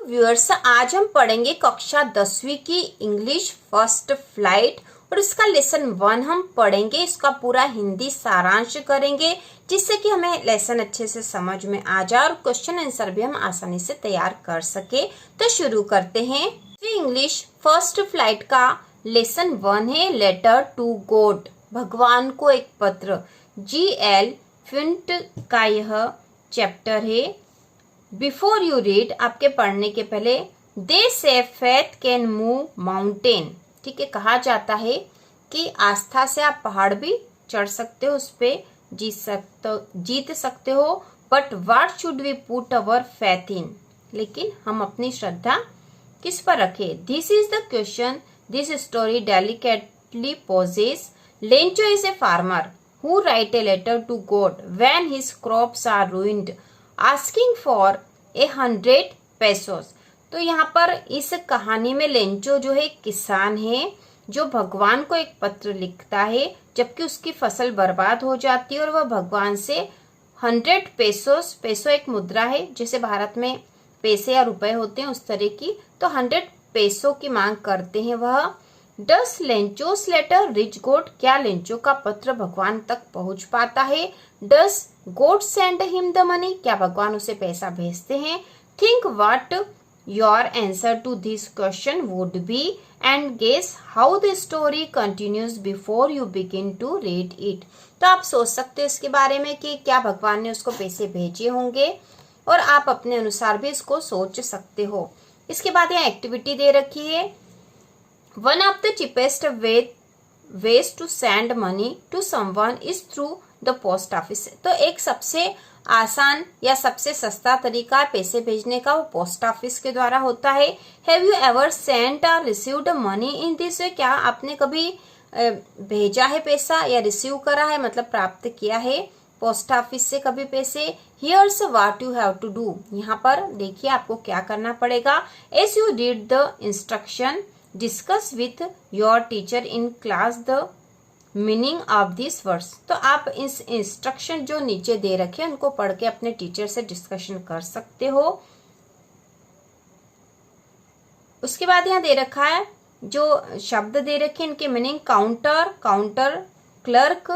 Viewers, आज हम पढ़ेंगे कक्षा 10वीं की इंग्लिश फर्स्ट फ्लाइट और इसका लेसन 1 हम पढ़ेंगे। इसका पूरा हिंदी सारांश करेंगे जिससे कि हमें लेसन अच्छे से समझ में आ जाए और क्वेश्चन आंसर भी हम आसानी से तैयार कर सके। तो शुरू करते हैं। इंग्लिश फर्स्ट फ्लाइट का लेसन 1 है लेटर टू गॉड, भगवान को एक पत्र। GL फिंट का यह चैप्टर है। बिफोर यू रीड, आपके पढ़ने के पहले, दे से फेथ कैन मूव माउंटेन। ठीक है, कहा जाता है कि आस्था से आप पहाड़ भी चढ़ सकते हो, उस पे जीत सकते हो। But what should we put our faith in, लेकिन हम अपनी श्रद्धा किस पर रखें? This is the question this story delicately poses. Lencho is a farmer who write a letter to God when his crops are ruined, asking for 100 pesos। तो यहाँ पर इस कहानी में लेंचो जो है किसान है जो भगवान को एक पत्र लिखता है जबकि उसकी फसल बर्बाद हो जाती है और वह भगवान से 100 पेसोस, पेसो एक मुद्रा है जैसे भारत में पैसे या रुपए होते हैं उस तरह की, तो 100 पेसो की मांग करते हैं वह। Does Lencho's letter reach God, क्या लेंचो का पत्र भगवान तक पहुंच पाता है? Does God send him the money, क्या भगवान उसे पैसा भेजते हैं? Think what your answer to this question would be and guess how the story continues before you begin to read it. तो आप सोच सकते हो इसके बारे में कि क्या भगवान ने उसको पैसे भेजे होंगे और आप अपने अनुसार भी इसको सोच सकते हो। इसके बाद यहाँ एक्टिविटी दे रखी है। One of the cheapest ways to send money to someone is through the post office। तो एक सबसे आसान या सबसे सस्ता तरीका पैसे भेजने का वो पोस्ट ऑफिस के द्वारा होता है। Have you ever sent or received money in this way? क्या आपने कभी भेजा है पैसा या रिसीव करा है, मतलब प्राप्त किया है पोस्ट ऑफिस से कभी पैसे? Here's what you have to do। यहाँ पर देखिए आपको क्या करना पड़ेगा। As you read the instruction, discuss with your teacher in class the meaning of this words. तो आप इस इंस्ट्रक्शन जो नीचे दे रखे हैं उनको पढ़ के अपने टीचर से डिस्कशन कर सकते हो। उसके बाद यहाँ दे रखा है जो शब्द दे रखे हैं इनके मीनिंग। काउंटर, काउंटर क्लर्क,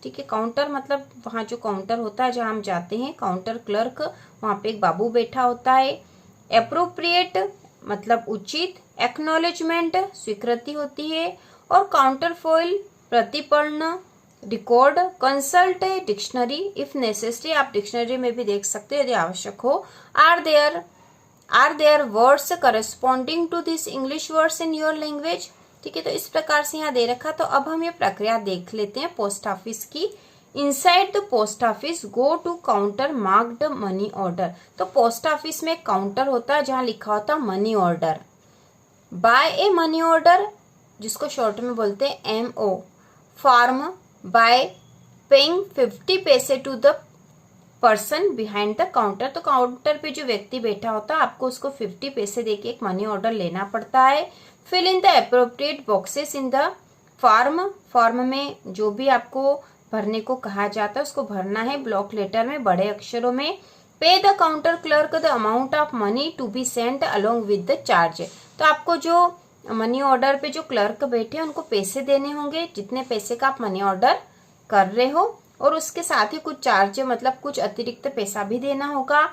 ठीक है, काउंटर मतलब वहां जो काउंटर होता है जहां हम जाते हैं, काउंटर क्लर्क, वहां पे एक बाबू बैठा होता है। एप्रोप्रिएट मतलब उचित। एक्नॉलेजमेंट स्वीकृति होती है। और काउंटर फॉइल प्रतिपन्न। Record. Consult dictionary if necessary, आप डिक्शनरी में भी देख सकते हैं यदि आवश्यक हो। Are there words corresponding to this English words in your language. ठीक है, तो इस प्रकार से यहाँ दे रखा। तो अब हम ये प्रक्रिया देख लेते हैं पोस्ट ऑफिस की। Inside the post office go to counter marked money order. तो पोस्ट ऑफिस में काउंटर होता है जहां लिखा होता है money order. Buy a money order, जिसको शॉर्ट में बोलते हैं MO। Form by paying 50 paise to the person behind the counter. तो काउंटर पे जो व्यक्ति बैठा होता है आपको उसको 50 पैसे देके एक मनी ऑर्डर लेना पड़ता है। Fill in the appropriate boxes in the form. Form में जो भी आपको भरने को कहा जाता है उसको भरना है ब्लॉक लेटर में बड़े अक्षरों में। Pay the counter clerk the amount of money to be sent along with the charge. तो आपको जो मनी ऑर्डर पे जो क्लर्क बैठे हैं उनको पैसे देने होंगे जितने पैसे का आप मनी ऑर्डर कर रहे हो, और उसके साथ ही कुछ चार्ज मतलब कुछ अतिरिक्त पैसा भी देना होगा।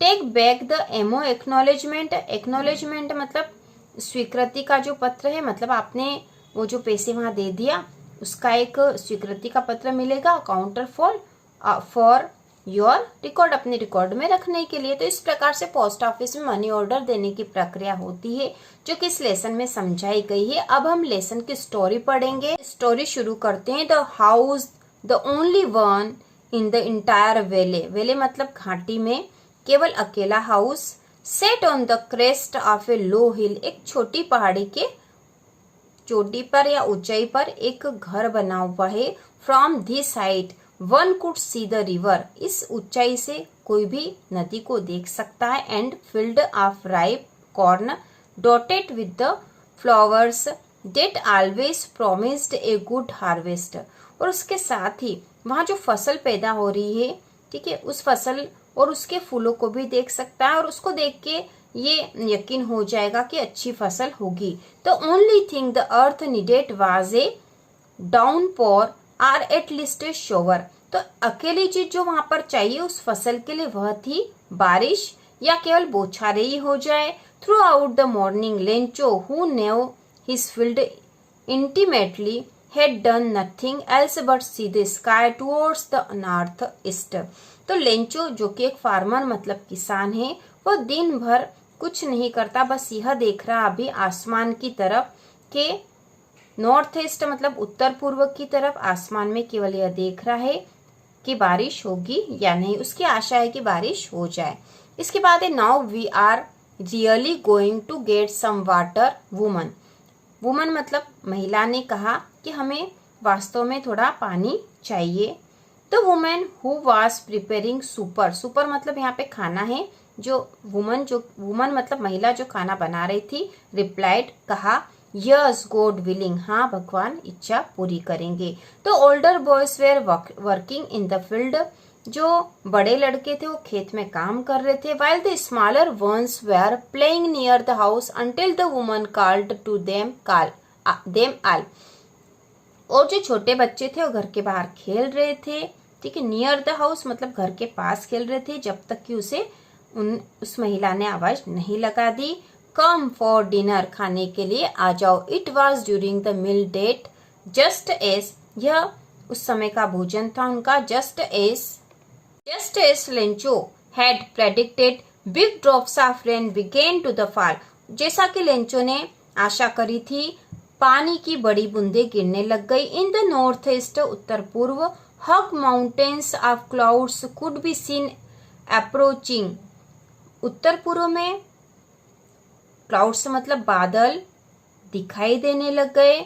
Take back the MO acknowledgement. Acknowledgement मतलब स्वीकृति का जो पत्र है, मतलब आपने वो जो पैसे वहां दे दिया उसका एक स्वीकृति का पत्र मिलेगा काउंटर फॉर योर रिकॉर्ड, अपने रिकॉर्ड में रखने के लिए। तो इस प्रकार से पोस्ट ऑफिस में मनी ऑर्डर देने की प्रक्रिया होती है जो कि इस लेसन में समझाई गई है। अब हम लेसन की स्टोरी पढ़ेंगे। स्टोरी शुरू करते हैं। The house the only one in the entire valley. Valley मतलब घाटी में केवल अकेला house. Set on the crest of a low hill, एक छोटी पहाड़ी के चोटी पर या ऊंचाई पर एक घर बना हुआ है। From this height one could see the river, इस ऊंचाई से कोई भी नदी को देख सकता है। And field of ripe corn dotted with the flowers that always promised a good harvest. और उसके साथ ही वहां जो फसल पैदा हो रही है, ठीक है, उस फसल और उसके फूलों को भी देख सकता है और उसको देख के ये यकीन हो जाएगा कि अच्छी फसल होगी। The only thing the earth needed was a downpour or at least a shower. तो अकेली चीज जो वहां पर चाहिए उस फसल के लिए वह थी बारिश या केवल बौछारें ही हो जाए। Through out the morning Lencho who knew his field intimately had done nothing else but see the sky towards the north east। तो लेंचो जो कि एक फार्मर मतलब किसान है, वो दिन भर कुछ नहीं करता, बस यह देख रहा अभी आसमान की तरफ के नॉर्थ ईस्ट मतलब उत्तर पूर्व की तरफ आसमान में केवल यह देख रहा है कि बारिश होगी या नहीं, उसकी आशा है कि बारिश हो जाए। इसके बाद है now we are really going to get some water woman. Woman मतलब महिला ने कहा कि हमें वास्तव में थोड़ा पानी चाहिए। The women who was preparing super, super मतलब यहाँ पे खाना है, जो वुमन मतलब महिला जो खाना बना रही थी, रिप्लाइड कहा यस गॉड विलिंग, हाँ भगवान इच्छा पूरी करेंगे। तो older boys were working in the field, जो बड़े लड़के थे वो खेत में काम कर रहे थे। while the smaller ones were playing near the house until the woman called to them all। और जो छोटे बच्चे थे वो घर के बाहर खेल रहे थे, ठीक है। नियर द हाउस मतलब घर के पास खेल रहे थे, जब तक कि उस महिला ने आवाज नहीं लगा दी कम फॉर डिनर, खाने के लिए आ जाओ। It was during the meal that just as, यह उस समय का भोजन था उनका। Just as Lencho had predicted, big drops of rain began to the fall। जैसा कि लेंचो ने आशा करी थी, पानी की बड़ी बूंदें गिरने लग गई। इन द नॉर्थ ईस्ट, उत्तर पूर्व, hug mountains of clouds could be seen approaching। उत्तर पूर्व में क्लाउड्स मतलब बादल दिखाई देने लग गए।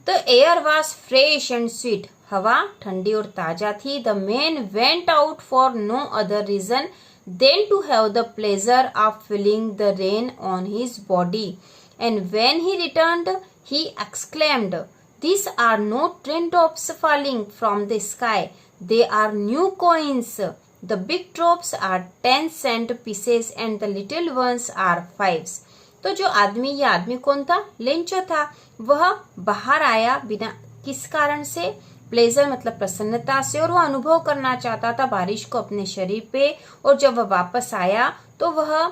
The air was fresh and sweet, हवा ठंडी और ताजा थी। The man went out for no other reason than to have the pleasure of feeling the rain on his body, and when he returned he exclaimed these are not raindrops falling from the sky, they are new coins, the big drops are 10 cent pieces and the little ones are 5s। तो जो आदमी, ये आदमी कौन था? Lencho था। वह बाहर आया बिना किस कारण से? प्लेजर मतलब प्रसन्नता से, और वह अनुभव करना चाहता था बारिश को अपने शरीर पे। और जब वह वापस आया तो वह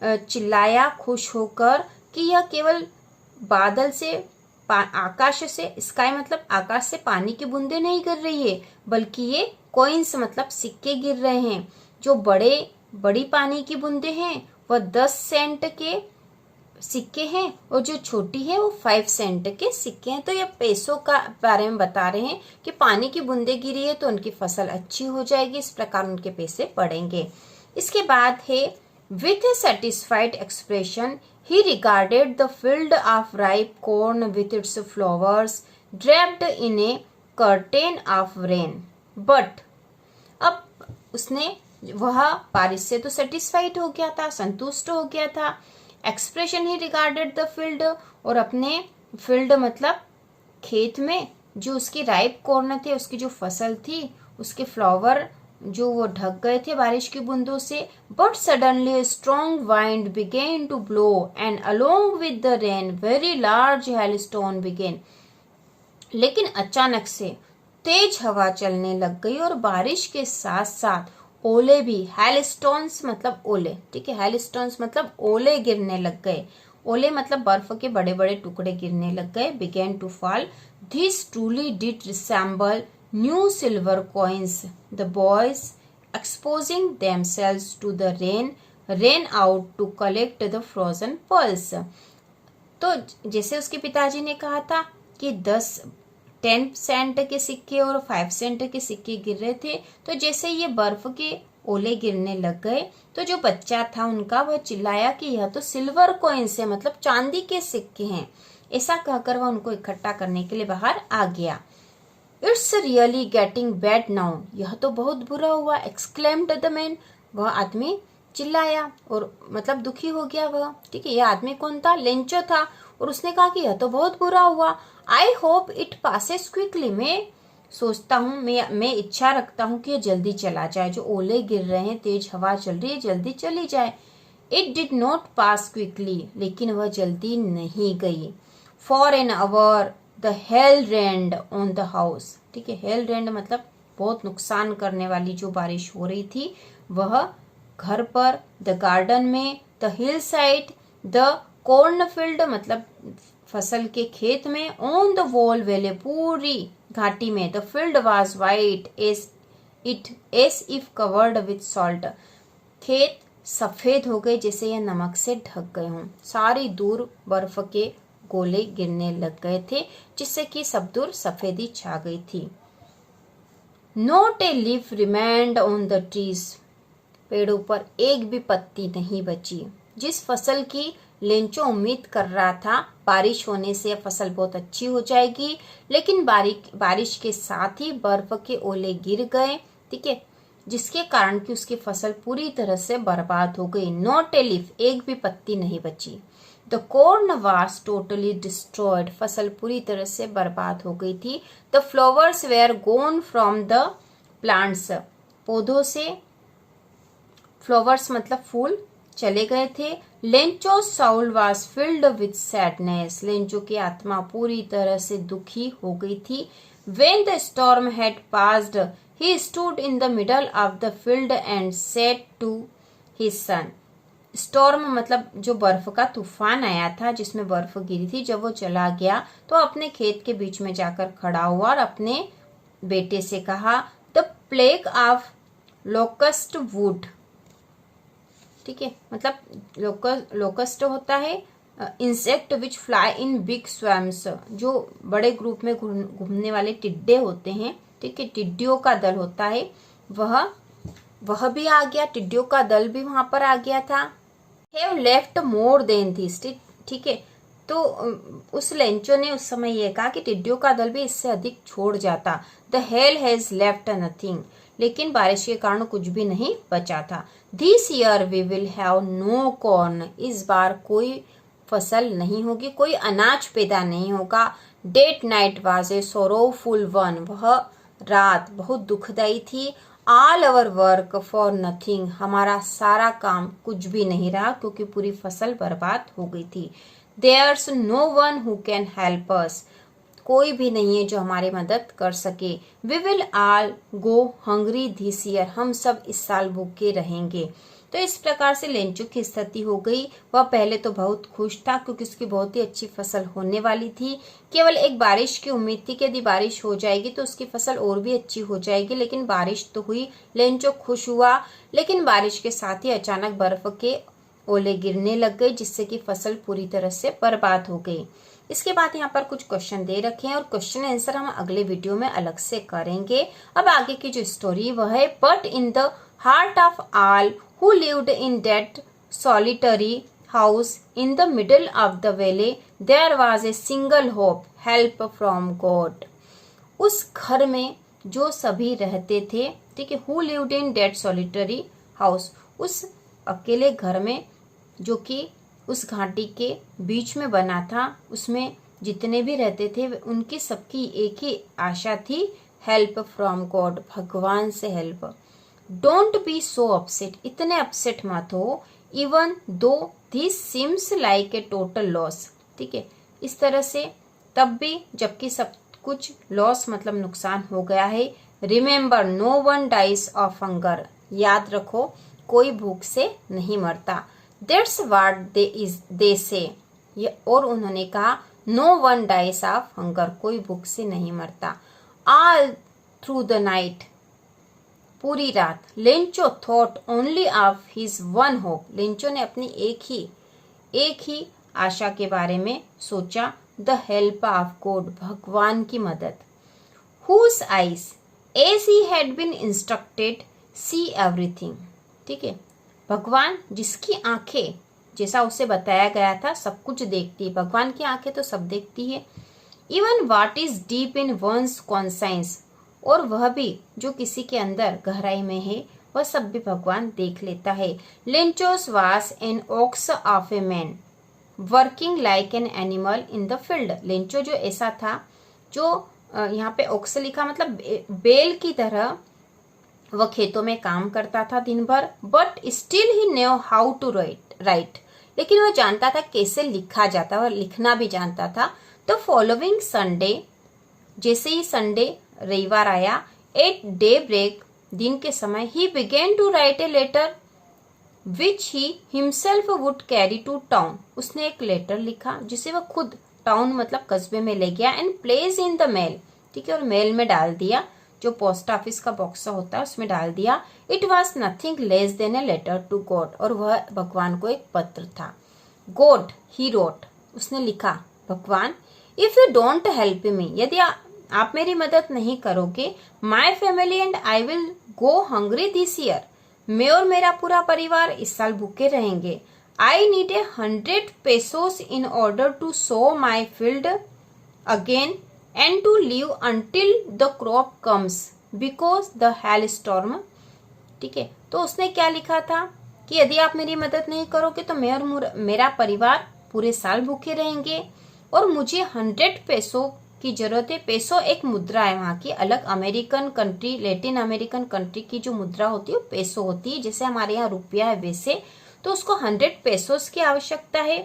चिल्लाया खुश होकर कि यह केवल बादल से, आकाश से, स्काई मतलब आकाश से पानी की बूंदे नहीं गिर रही है, बल्कि ये कॉइन्स मतलब सिक्के गिर रहे हैं। जो बड़ी पानी की बूंदे हैं वह 10 सेंट के सिक्के हैं, और जो छोटी है वो 5 सेंट के सिक्के हैं। तो ये पैसों का बारे में बता रहे हैं कि पानी की बूंदे गिरी है तो उनकी फसल अच्छी हो जाएगी, इस प्रकार उनके पैसे बढ़ेंगे। इसके बाद है with A satisfied expression he regarded the field of ripe corn with its flowers draped in a curtain of rain, but अब वह बारिश से तो सेटिस्फाइड हो गया था, संतुष्ट हो गया था। Expression he regarded the field, और अपने फील्ड मतलब खेत में जो उसकी राइप कॉर्न थे, उसकी जो फसल थी, उसके फ्लावर जो वो ढक गए थे बारिश की बूंदों से। But suddenly strong wind began to blow and along with the rain very large hailstones began. लेकिन अचानक से तेज हवा चलने लग गई और बारिश के साथ साथ ओले भी, हेलस्टोन्स मतलब ओले, ठीक है, हेलस्टोन्स मतलब ओले गिरने लग गए। ओले मतलब बर्फ के बड़े बड़े टुकड़े गिरने लग गए। Began to fall, this truly did resemble new silver coins, the boys exposing themselves to the rain ran out to collect the frozen pearls। तो जैसे उसके पिताजी ने कहा था कि 10 सेंट के सिक्के और 5 सेंट के सिक्के गिर रहे थे, तो जैसे ये बर्फ के ओले गिरने लग गए तो जो बच्चा था उनका, वह चिल्लाया कि यह तो सिल्वर कॉइन्स है, मतलब चांदी के सिक्के हैं। ऐसा कहकर वह उनको इकट्ठा करने के लिए बाहर आ गया। It's really getting bad now, यह तो बहुत बुरा हुआ। एक्सक्लेम्ड द मैन, वह आदमी चिल्लाया और मतलब दुखी हो गया वह, ठीक है। यह आदमी कौन था? लेंचो था। और उसने कहा कि यह तो बहुत बुरा हुआ। I hope it passes quickly, मैं सोचता हूँ, मैं इच्छा रखता हूँ कि यह जल्दी चला जाए। जो ओले गिर रहे हैं, तेज हवा चल रही है, जल्दी चली जाए। It did not pass quickly, लेकिन वह जल्दी नहीं गई। For an hour the hell rained on the house. ठीक है, हेल रेन्ड मतलब बहुत नुकसान करने वाली जो बारिश हो रही थी वह घर पर, द गार्डन में, the hill side, the cornfield मतलब फसल के खेत में, ऑन द वॉल वेले पूरी घाटी में, the field was white S if covered with salt. खेत सफेद हो गए जैसे यह नमक से ढक गए हों। सारी दूर बर्फ के गोले गिरने लग गए थे जिससे कि सब दूर सफेदी छा गई थी। Not a leaf remained on the trees. पेड़ों पर एक भी पत्ती नहीं बची। जिस फसल की लेंचो उम्मीद कर रहा था बारिश होने से फसल बहुत अच्छी हो जाएगी, लेकिन बारिश के साथ ही बर्फ के ओले गिर गए। ठीक है, जिसके कारण कि उसकी फसल पूरी तरह से बर्बाद हो गई। नॉट ए लीफ, एक भी पत्ती नहीं बची। The corn was totally destroyed, फसल पूरी तरह से बर्बाद हो गई थी। The flowers were gone from the plants, पौधों से फ्लावर्स मतलब फूल चले गए थे। Lencho soul was filled with sadness, लेंचो की आत्मा पूरी तरह से दुखी हो गई थी। When the storm had passed he stood in the middle of the field and said to his son. Storm मतलब जो बर्फ का तूफान आया था जिसमें बर्फ गिरी थी, जब वो चला गया तो अपने खेत के बीच में जाकर खड़ा हुआ और अपने बेटे से कहा, the plague of locust would. ठीक है, मतलब लोकस्ट होता है insect which fly in big swamps, जो बड़े ग्रुप में घूमने वाले टिड्डे होते हैं। ठीक है, टिड्डियों का दल होता है, वह भी आ गया, टिड्डियों का दल भी वहां पर आ गया था। Have left more than this. ठीक है, तो उस लेंचो ने उस समय यह कहा कि टिड्डियों का दल भी इससे अधिक छोड़ जाता। The hail has left nothing, लेकिन बारिश के कारण कुछ भी नहीं बचा था। This year we will have no corn, इस बार कोई फसल नहीं होगी, कोई अनाज पैदा नहीं होगा। That night was a sorrowful one, वह रात बहुत दुखदाई थी। All our work for nothing, हमारा सारा काम कुछ भी नहीं रहा क्योंकि पूरी फसल बर्बाद हो गई थी। There's no one who can help us, कोई भी नहीं है जो हमारी मदद कर सके। We will all go hungry this year, हम सब इस साल भूखे रहेंगे। तो इस प्रकार से लेंचो की स्थिति हो गई। वह पहले तो बहुत खुश था क्योंकि उसकी बहुत ही अच्छी फसल होने वाली थी। केवल एक बारिश की उम्मीद थी कि यदि बारिश हो जाएगी तो उसकी फसल और भी अच्छी हो जाएगी, लेकिन बारिश तो हुई, लेंचो खुश हुआ। लेकिन बारिश के साथ ही अचानक बर्फ के ओले गिरने लग गए जिससे कि फसल पूरी तरह से बर्बाद हो गई। इसके बाद यहाँ पर कुछ क्वेश्चन दे रखे हैं और क्वेश्चन आंसर हम अगले वीडियो में अलग से करेंगे। अब आगे की जो स्टोरी वह है, but in the heart of all who lived in that solitary house in the middle of the valley there was a single hope, help from God। उस घर में जो सभी रहते थे, ठीक है, who lived in that solitary house, उस अकेले घर में जो कि उस घाटी के बीच में बना था, उसमें जितने भी रहते थे उनकी सबकी एक ही आशा थी, हेल्प फ्रॉम गॉड, भगवान से help. Don't be so upset, इतने अपसेट मत हो। Even though this seems like a total loss, ठीक है, इस तरह से तब भी जबकि सब कुछ लॉस मतलब नुकसान हो गया है। Remember no one dies of hunger, याद रखो कोई भूख से नहीं मरता। दैट्स व्हाट दे से, और उन्होंने कहा no one dies of hunger, कोई भूख से नहीं मरता। ऑल थ्रू द नाइट, पूरी रात, Lencho thought only of his one hope, Lencho ने अपनी एक ही आशा के बारे में सोचा, द हेल्प ऑफ गॉड, भगवान की मदद। Whose eyes as he had been instructed see everything, ठीक है, भगवान जिसकी आंखें जैसा उसे बताया गया था सब कुछ देखती है, भगवान की आंखें तो सब देखती है। Even what is deep in one's conscience, और वह भी जो किसी के अंदर गहराई में है वह सब भी भगवान देख लेता है। Lencho's was an ox of a man working like an animal in the field, Lencho जो ऐसा था, जो यहाँ पे ऑक्स लिखा मतलब बेल की तरह वह खेतों में काम करता था दिन भर। But still he knew how to write, लेकिन वो जानता था कैसे लिखा जाता है और लिखना भी जानता था। तो फॉलोइंग संडे, जैसे ही संडे रविवार आया, एट डे ब्रेक, दिन के समय, he began to write a letter which he himself would carry to town. उसने एक लेटर लिखा जिसे वह खुद टाउन मतलब कस्बे में ले गया and place in the mail, ठीक है, और मेल में डाल दिया, जो पोस्ट ऑफिस का बॉक्स होता है उसमें डाल दिया। It was nothing less than a letter to God, और वह भगवान को एक पत्र था। गॉड, ही रोट, उसने लिखा, भगवान, if you don't help me, यदि आप मेरी मदद नहीं करोगे, my family and I will go hungry this year, मैं और मेरा पूरा परिवार इस साल भूखे रहेंगे। I need 100 pesos in order to sow my field again and to live until the crop comes because the hailstorm, ठीक है। तो उसने क्या लिखा था कि यदि आप मेरी मदद नहीं करोगे तो मैं और मेरा परिवार पूरे साल भूखे रहेंगे, और मुझे 100 पेसो की जरूरत है। पेसो एक मुद्रा है वहां की, अलग American country, Latin American country की जो मुद्रा होती है वो पेसो होती है, जैसे हमारे यहाँ रुपया है वैसे। तो उसको 100 पेसोस की आवश्यकता है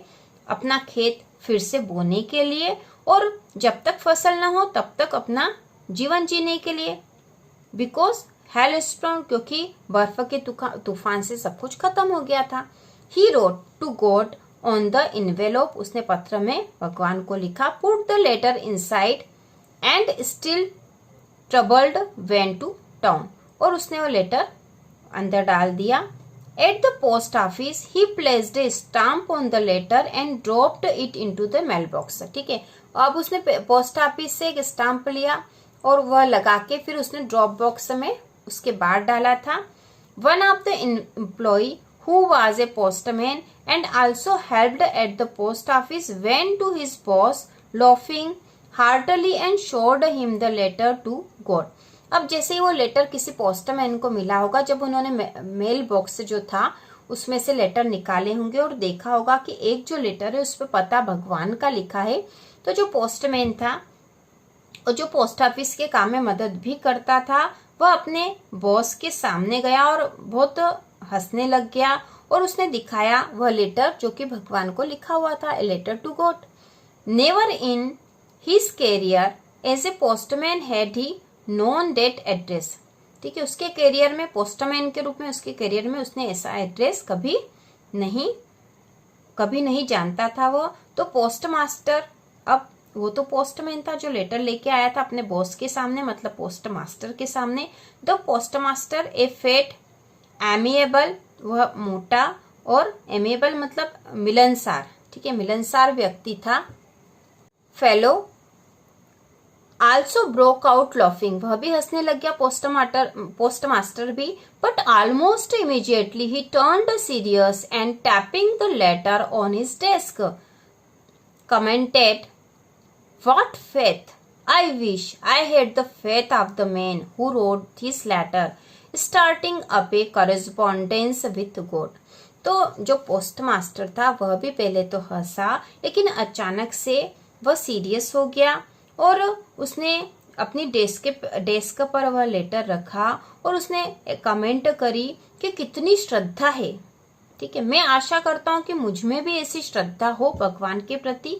अपना खेत फिर से बोने के लिए, और जब तक फसल न हो तब तक अपना जीवन जीने के लिए। बिकॉज हेलस्टोर्म, क्योंकि बर्फ के तूफान से सब कुछ खत्म हो गया था। He wrote to God on the envelope, उसने पत्र में भगवान को लिखा। Put the letter inside and still troubled went to town, और उसने वो लेटर अंदर डाल दिया। At the post office he placed a stamp on the letter and dropped it into the mail box, ठीक है। अब उसने पोस्ट ऑफिस से एक स्टाम्प लिया और वह लगा के फिर उसने ड्रॉप बॉक्स में उसके बाद डाला था। One of the employee who was a postman and also helped at the post office went to his boss laughing heartily and showed him the letter to God। अब जैसे ही वो लेटर किसी postman को मिला होगा, जब उन्होंने मेल बॉक्स जो था उसमें से लेटर निकाले होंगे और देखा होगा कि एक जो लेटर है उस पर पता भगवान का लिखा है, तो जो पोस्टमैन था और जो पोस्ट ऑफिस के काम में मदद भी करता था, वह अपने बॉस के सामने गया और बहुत हंसने लग गया, और उसने दिखाया वह लेटर जो कि भगवान को लिखा हुआ था, a letter to God. Never in his career as a postman had he known that address, ठीक है। उसके कैरियर में, पोस्टमैन के रूप में उसके कैरियर में उसने ऐसा एड्रेस कभी नहीं जानता था वो। तो पोस्ट मास्टर, अब वो तो पोस्टमैन था जो लेटर लेके आया था अपने बॉस के सामने, मतलब पोस्ट मास्टर के सामने। The post master a fat amiable, वह मोटा, और एमिएबल मतलब मिलनसार, ठीक है, मिलनसार व्यक्ति था। Fellow also broke out laughing, वह भी हंसने लग गया, पोस्ट मास्टर भी। But almost immediately he turned serious and tapping the letter on his desk commented, what faith, I wish I had the faith of the man who wrote this letter starting up a correspondence with God. तो जो post master था वह भी पहले तो हंसा, लेकिन अचानक से वह सीरियस हो गया और उसने अपनी डेस्क पर वह लेटर रखा और उसने कमेंट करी कि कितनी श्रद्धा है, ठीक है। मैं आशा करता हूँ कि मुझ में भी ऐसी श्रद्धा हो भगवान के प्रति,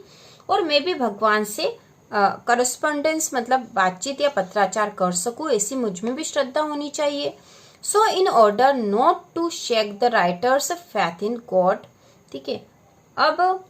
और मैं भी भगवान से करस्पॉन्डेंस मतलब बातचीत या पत्राचार कर सकूं, ऐसी मुझ में भी श्रद्धा होनी चाहिए। So in order not to shake the writer's faith in God, ठीक है। अब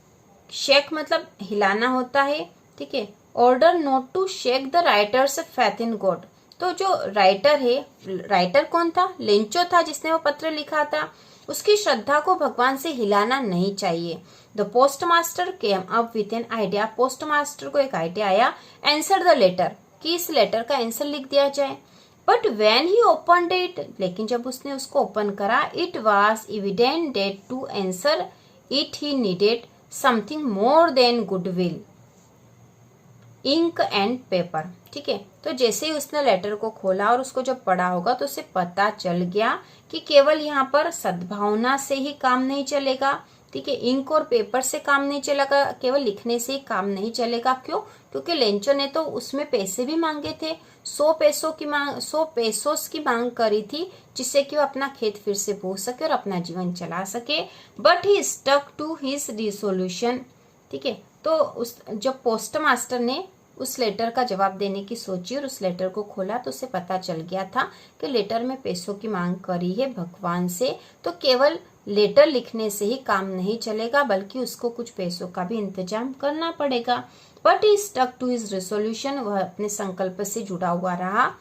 शेक मतलब हिलाना होता है, ठीक है। Order not to shake the writer's faith in God, तो जो राइटर है, राइटर कौन था? लेंचो था जिसने वो पत्र लिखा था। उसकी श्रद्धा को भगवान से हिलाना नहीं चाहिए। The post master came up with an idea, post master को एक आइडिया आया। आंसर द लेटर, कि इस लेटर का आंसर लिख दिया जाए। But when he open it, लेकिन जब उसने उसको ओपन करा, it was evident that to answer it he needed something more than goodwill, ink and paper, ठीक है। तो जैसे ही उसने लेटर को खोला और उसको जब पढ़ा होगा तो उसे पता चल गया कि केवल यहाँ पर सद्भावना से ही काम नहीं चलेगा, ठीक है। इंक और पेपर से काम नहीं चलेगा, केवल लिखने से ही काम नहीं चलेगा। क्यों? क्योंकि लेंचो ने तो उसमें पैसे भी मांगे थे, 100 पेसोस की मांग करी थी, जिससे कि वो अपना खेत फिर से बो सके और अपना जीवन चला सके। But he stuck to his resolution, ठीक है। तो उस जब पोस्ट मास्टर ने उस लेटर का जवाब देने की सोची और उस लेटर को खोला तो उसे पता चल गया था कि लेटर में पैसों की मांग करी है भगवान से, तो केवल लेटर लिखने से ही काम नहीं चलेगा, बल्कि उसको कुछ पैसों का भी इंतजाम करना पड़ेगा। But he stuck to his resolution, वह अपने संकल्प से जुड़ा हुआ रहा।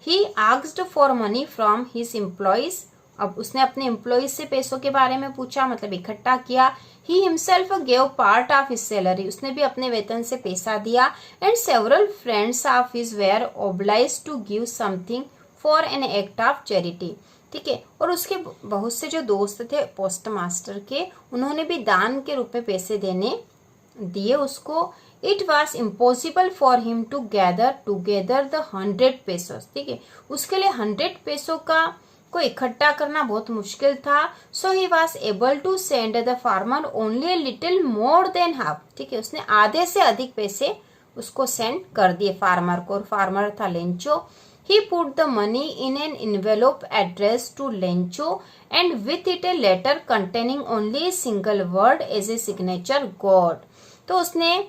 He asked for money from his employees, अब उसने अपने एम्प्लॉइज से पैसों के बारे में पूछा, मतलब इकट्ठा किया। He himself gave part of his salary, उसने भी अपने वेतन से पैसा दिया। And several friends of his were obliged to give something for an act of charity, ठीक है। और उसके बहुत से जो दोस्त थे पोस्ट मास्टर के, उन्होंने भी दान के रूप में पैसे दिए उसको। It was impossible for him to gather together the 100 pesos, ठीक है। उसके लिए 100 पैसों का को इकट्ठा करना बहुत मुश्किल था। So he was able to send the farmer only a little more than half, ठीक है। उसने आधे से अधिक पैसे उसको सेंड कर दिए फार्मर को, और फार्मर था Lencho. He put the money in an envelope address to Lencho and with it a letter containing only a single word as a signature God, तो उसने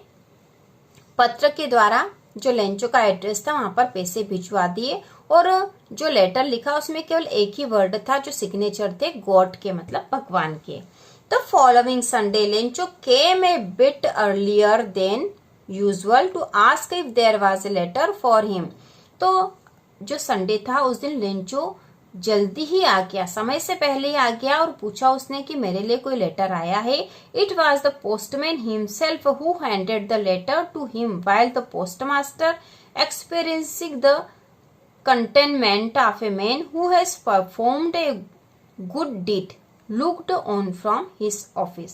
पत्र के द्वारा जो लेंचो का एड्रेस था वहां पर पैसे भिजवा दिए, और जो लेटर लिखा उसमें केवल एक ही वर्ड था जो सिग्नेचर थे गॉड के, मतलब भगवान के। The following Sunday Lencho came a bit earlier than usual to ask if there was a letter for him, तो जो संडे था उस दिन लेंचो जल्दी ही आ गया, समय से पहले ही आ गया, और पूछा उसने कि मेरे लिए कोई लेटर आया है। It was the postman himself who handed the letter to him while the postmaster experiencing the contentment of a man who has performed a good deed looked on from his office,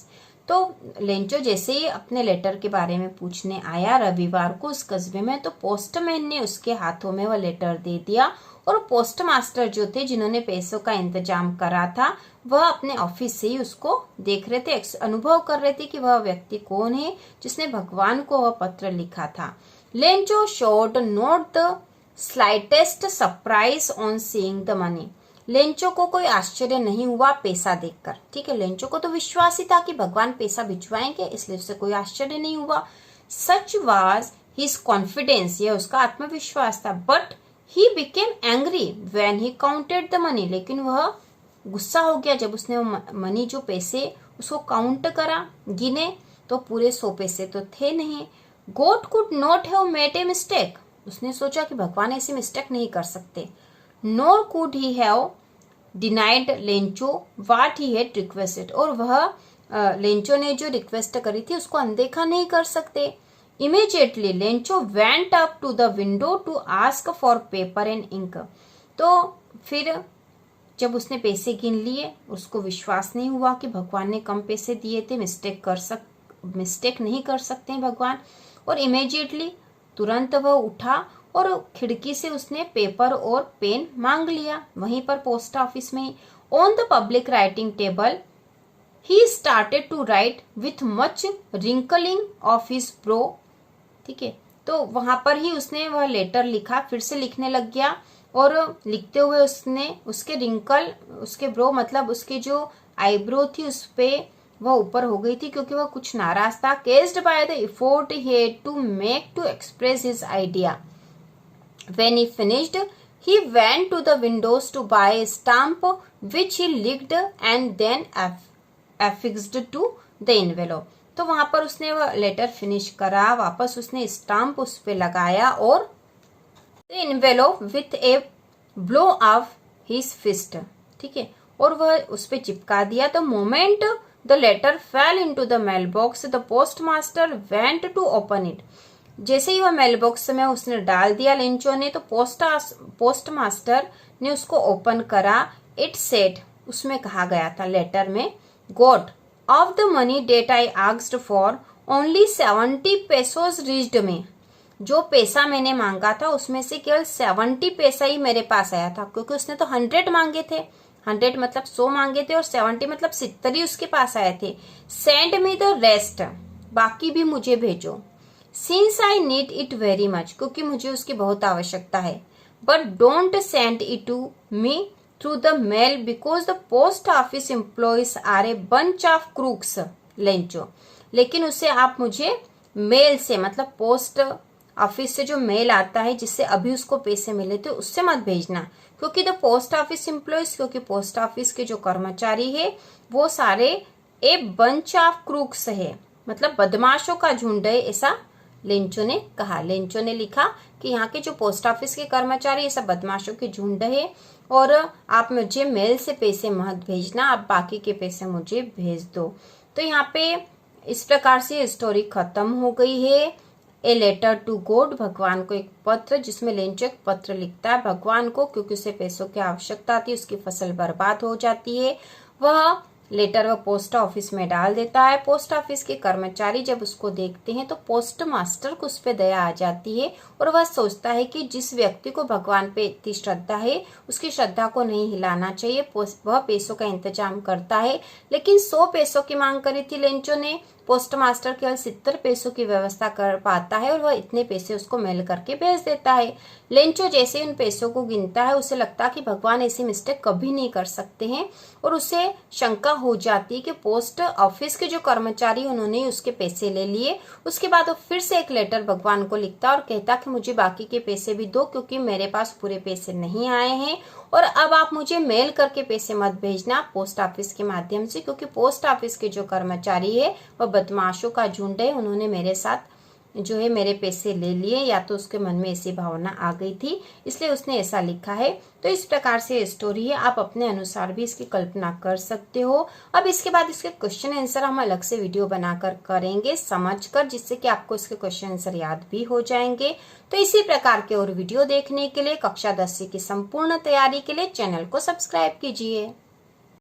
तो Lencho जैसे ही अपने letter के बारे में पूछने आया रविवार को उस कस्बे में, तो पोस्टमैन ने उसके हाथों में वह लेटर दे दिया, और पोस्ट मास्टर जो थे जिन्होंने पैसों का इंतजाम करा था, वह अपने ऑफिस से ही उसको देख रहे थे, अनुभव कर रहे थे कि वह व्यक्ति कौन है जिसने भगवान को वह पत्र लिखा था। Lencho showed not the slightest surprise on seeing the money, Lencho को कोई आश्चर्य नहीं हुआ पैसा देखकर, ठीक है। लेंचो को तो विश्वास ही था कि भगवान पैसा भिजवाएंगे, इसलिए उसे कोई आश्चर्य नहीं हुआ। सच वाज हिज कॉन्फिडेंस, यह उसका आत्मविश्वास था। But he became angry when he counted the money, लेकिन वह गुस्सा हो गया जब उसने मनी जो पैसे उसको काउंट करा, गिने, तो पूरे 100 पैसे तो थे नहीं। God could not have made a mistake, उसने सोचा कि भगवान ऐसी मिस्टेक नहीं कर सकते। Nor could he have denied Lencho what he had requested, और वह लेंचो ने जो रिक्वेस्ट करी थी उसको अनदेखा नहीं कर सकते। Immediately Lencho went up to the window to ask for paper and ink, तो फिर जब उसने पैसे गिन लिए उसको विश्वास नहीं हुआ कि भगवान ने कम पैसे दिए थे, मिस्टेक नहीं कर सकते हैं भगवान, और इमीडिएटली तुरंत वह उठा और खिड़की से उसने पेपर और पेन मांग लिया, वहीं पर पोस्ट ऑफिस में। On the public writing table he started to write with much wrinkling of his brow, ठीक है। तो वहां पर ही उसने वह लेटर लिखा, फिर से लिखने लग गया, और लिखते हुए उसने उसके रिंकल, उसके ब्रो मतलब उसके जो आईब्रो थी उस पे वह ऊपर हो गई थी, क्योंकि वह कुछ नाराज था। Caused by the effort he had to make to express his idea. When he finished he went to the windows to buy a stamp which he licked and then affixed to the envelope, तो वहां पर उसने वह letter finish करा, वापस उसने stamp उस पे लगाया और the envelope with a blow of his fist, ठीक है, और वह उस पे चिपका दिया। The moment the letter fell into the mailbox, the postmaster went to open it, जैसे ही वह मेल बॉक्स में उसने डाल दिया लेंचो ने, तो पोस्ट मास्टर ने उसको ओपन करा। इट सेड, उसमें कहा गया था लेटर में, God of the money that I asked for only 70 pesos reached me, जो पैसा मैंने मांगा था उसमें से केवल 70 पैसा ही मेरे पास आया था, क्योंकि उसने तो 100 मांगे थे, 100 मतलब 100 मांगे थे और 70 मतलब 70 ही उसके पास आए थे। सेंड मी द रेस्ट, बाकी भी मुझे भेजो। Since I need it very much, क्योंकि मुझे उसकी बहुत आवश्यकता है। But don't send it to me through the mail because the post office employees are a bunch of crooks Lencho. लेकिन उसे आप मुझे मेल से, मतलब पोस्ट ऑफिस से जो मेल आता है जिससे अभी उसको पैसे मिले थे, उससे मत भेजना। क्योंकि द पोस्ट ऑफिस एम्प्लॉयज, क्योंकि पोस्ट ऑफिस के जो कर्मचारी है वो सारे ए बंच ऑफ क्रूक्स है, मतलब बदमाशों का झुंड है, ऐसा लेंचो ने कहा। लेंचो ने लिखा कि यहाँ के जो पोस्ट ऑफिस के कर्मचारी ये सब बदमाशों के झुंड है और आप मुझे मेल से पैसे मत भेजना, आप बाकी के पैसे मुझे भेज दो। तो यहाँ पे इस प्रकार से स्टोरी खत्म हो गई है। ए लेटर टू गॉड, भगवान को एक पत्र, जिसमें लेंचो एक पत्र लिखता है भगवान को, क्योंकि उसे पैसों की आवश्यकता थी, उसकी फसल बर्बाद हो जाती है। वह लेटर वो पोस्ट ऑफिस में डाल देता है। पोस्ट ऑफिस के कर्मचारी जब उसको देखते हैं तो पोस्ट मास्टर को उस पर दया आ जाती है और वह सोचता है कि जिस व्यक्ति को भगवान पे इतनी श्रद्धा है उसकी श्रद्धा को नहीं हिलाना चाहिए। वह पैसों का इंतजाम करता है, लेकिन 100 पैसों की मांग करी थी लेंचो ने, पोस्ट मास्टर केवल 70 पैसों की व्यवस्था कर पाता है और वह इतने पैसे उसको मेल करके भेज देता है। लेंचो जैसे ही उन पैसों को गिनता है उसे लगता है कि भगवान ऐसी मिस्टेक कभी नहीं कर सकते हैं और उसे शंका हो जाती है कि पोस्ट ऑफिस के जो कर्मचारी उन्होंने उसके पैसे ले लिए। उसके बाद वो फिर से एक लेटर भगवान को लिखता और कहता कि मुझे बाकी के पैसे भी दो, क्योंकि मेरे पास पूरे पैसे नहीं आए हैं और अब आप मुझे मेल करके पैसे मत भेजना पोस्ट ऑफिस के माध्यम से, क्योंकि पोस्ट ऑफिस के जो कर्मचारी है वह बदमाशों का झुंड है, उन्होंने मेरे साथ जो है मेरे पैसे ले लिए, या तो उसके मन में ऐसी भावना आ गई थी इसलिए उसने ऐसा लिखा है। तो इस प्रकार से स्टोरी है, आप अपने अनुसार भी इसकी कल्पना कर सकते हो। अब इसके बाद इसके क्वेश्चन आंसर हम अलग से वीडियो बनाकर करेंगे समझकर, जिससे कि आपको इसके क्वेश्चन आंसर याद भी हो जाएंगे। तो इसी प्रकार के और वीडियो देखने के लिए, कक्षा 10 की संपूर्ण तैयारी के लिए चैनल को सब्सक्राइब कीजिए।